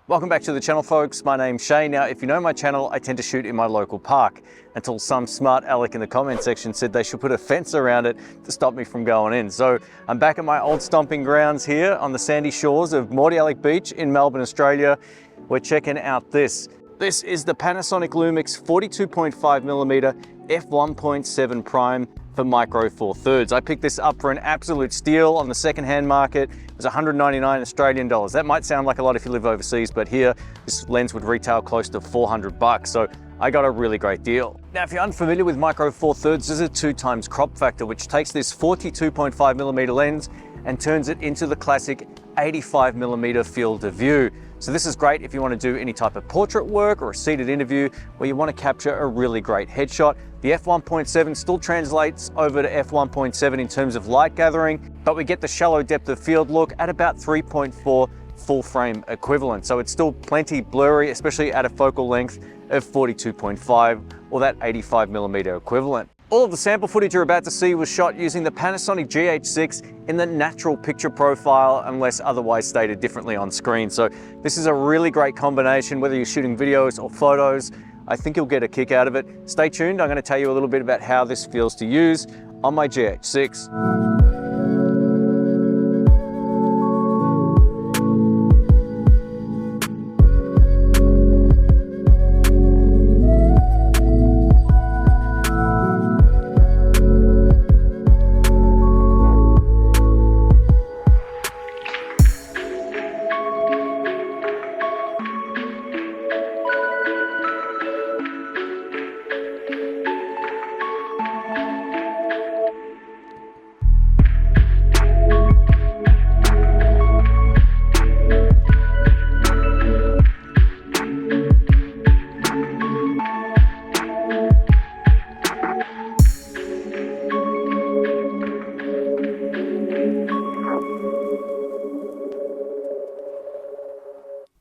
Welcome back to the channel, folks. My name's Shane. Now, if you know my channel, I tend to shoot in my local park until some smart aleck in the comment section said they should put a fence around it to stop me from going in. So I'm back at my old stomping grounds here on the sandy shores of Mordialloc Beach in Melbourne, Australia. We're checking out this. This is the Panasonic Lumix 42.5mm f1.7 prime for Micro Four Thirds. I picked this up for an absolute steal on the secondhand market. It was 199 Australian dollars. That might sound like a lot if you live overseas, but here this lens would retail close to 400 bucks. So I got a really great deal. Now, if you're unfamiliar with Micro Four Thirds, there's a 2x crop factor, which takes this 42.5mm lens and turns it into the classic 85mm field of view. So this is great if you want to do any type of portrait work or a seated interview where you want to capture a really great headshot. The f1.7 still translates over to f1.7 in terms of light gathering, but we get the shallow depth of field look at about 3.4 full frame equivalent. So it's still plenty blurry, especially at a focal length of 42.5 or that 85mm equivalent. All of the sample footage you're about to see was shot using the Panasonic GH6 in the natural picture profile, unless otherwise stated differently on screen. So this is a really great combination, whether you're shooting videos or photos. I think you'll get a kick out of it. Stay tuned, I'm going to tell you a little bit about how this feels to use on my GH6.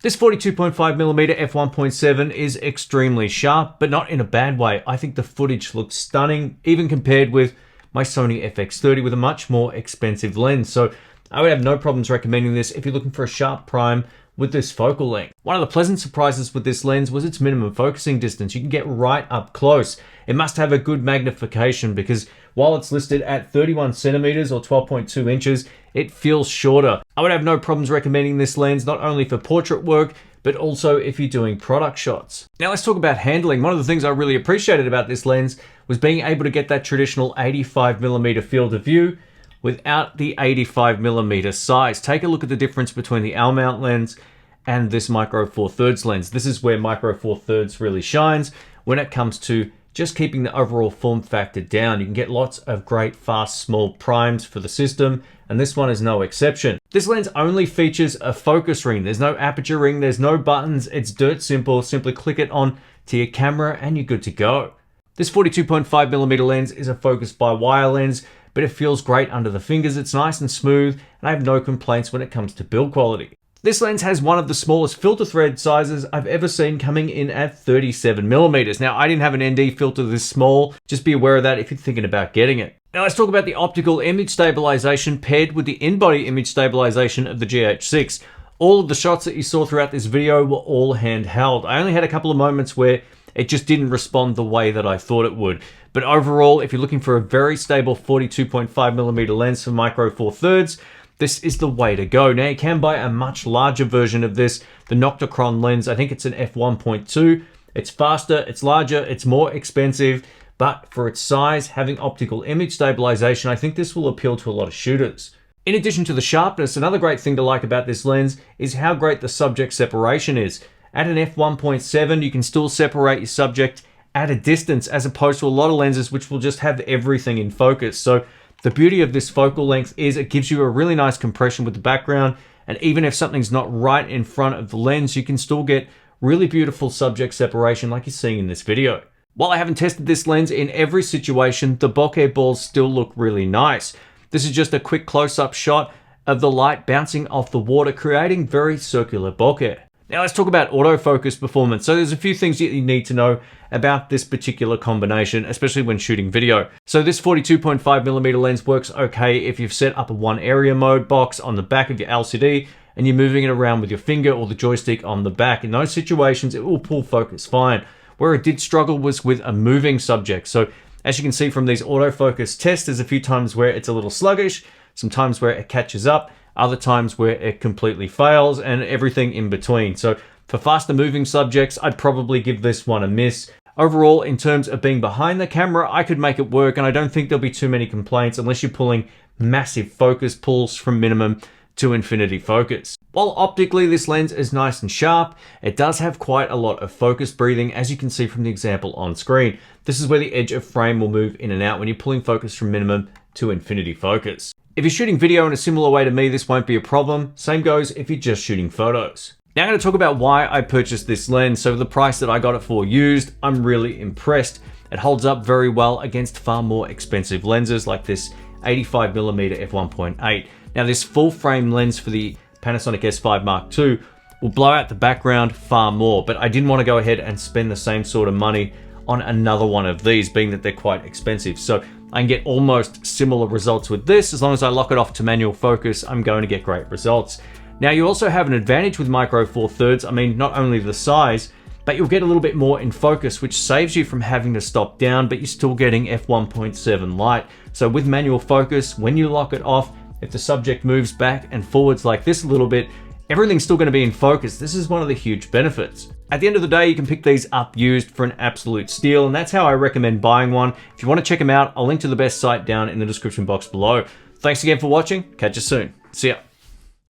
This 42.5mm f1.7 is extremely sharp, but not in a bad way. I think the footage looks stunning, even compared with my Sony FX30 with a much more expensive lens. So I would have no problems recommending this if you're looking for a sharp prime with this focal length. One of the pleasant surprises with this lens was its minimum focusing distance. You can get right up close. It must have a good magnification because while it's listed at 31 centimeters or 12.2 inches, it feels shorter. I would have no problems recommending this lens, not only for portrait work, but also if you're doing product shots. Now let's talk about handling. One of the things I really appreciated about this lens was being able to get that traditional 85mm field of view without the 85mm size. Take a look at the difference between the L mount lens and this Micro Four Thirds lens. This is where Micro Four Thirds really shines when it comes to just keeping the overall form factor down. You can get lots of great fast small primes for the system, and this one is no exception. This lens only features a focus ring. There's no aperture ring, there's no buttons, it's dirt simple. Simply click it on to your camera and you're good to go. This 42.5mm lens is a focus by wire lens, but it feels great under the fingers. It's nice and smooth, and I have no complaints when it comes to build quality. This lens has one of the smallest filter thread sizes I've ever seen, coming in at 37mm. Now, I didn't have an ND filter this small. Just be aware of that if you're thinking about getting it. Now let's talk about the optical image stabilization paired with the in-body image stabilization of the GH6. All of the shots that you saw throughout this video were all handheld. I only had a couple of moments where it just didn't respond the way that I thought it would. But overall, if you're looking for a very stable 42.5mm lens for Micro Four Thirds, this is the way to go. Now you can buy a much larger version of this, the Nocticron lens. I think it's an f1.2. It's faster, it's larger, it's more expensive, but for its size, having optical image stabilization, I think this will appeal to a lot of shooters. In addition to the sharpness, another great thing to like about this lens is how great the subject separation is. At an f1.7, you can still separate your subject at a distance, as opposed to a lot of lenses which will just have everything in focus. So the beauty of this focal length is it gives you a really nice compression with the background, and even if something's not right in front of the lens, you can still get really beautiful subject separation like you're seeing in this video. While I haven't tested this lens in every situation, the bokeh balls still look really nice. This is just a quick close-up shot of the light bouncing off the water, creating very circular bokeh. Now let's talk about autofocus performance. So there's a few things that you need to know about this particular combination, especially when shooting video. So this 42.5mm lens works okay if you've set up a one area mode box on the back of your LCD and you're moving it around with your finger or the joystick on the back. In those situations, it will pull focus fine. Where it did struggle was with a moving subject. So as you can see from these autofocus tests, there's a few times where it's a little sluggish, some times where it catches up, other times where it completely fails, and everything in between. So for faster moving subjects, I'd probably give this one a miss. Overall, in terms of being behind the camera, I could make it work, and I don't think there'll be too many complaints unless you're pulling massive focus pulls from minimum to infinity focus. While optically this lens is nice and sharp, it does have quite a lot of focus breathing, as you can see from the example on screen. This is where the edge of frame will move in and out when you're pulling focus from minimum to infinity focus. If you're shooting video in a similar way to me, this won't be a problem. Same goes if you're just shooting photos. Now I'm going to talk about why I purchased this lens. So the price that I got it for used, I'm really impressed. It holds up very well against far more expensive lenses like this 85mm f1.8. Now this full frame lens for the Panasonic S5 Mark II will blow out the background far more, but I didn't want to go ahead and spend the same sort of money on another one of these, being that they're quite expensive. So I can get almost similar results with this. As long as I lock it off to manual focus, I'm going to get great results. Now you also have an advantage with Micro Four Thirds. I mean, not only the size, but you'll get a little bit more in focus, which saves you from having to stop down, but you're still getting f1.7 light. So with manual focus, when you lock it off, if the subject moves back and forwards like this a little bit, everything's still going to be in focus. This is one of the huge benefits. At the end of the day, you can pick these up used for an absolute steal, and that's how I recommend buying one. If you want to check them out, I'll link to the best site down in the description box below. Thanks again for watching. Catch you soon. See ya.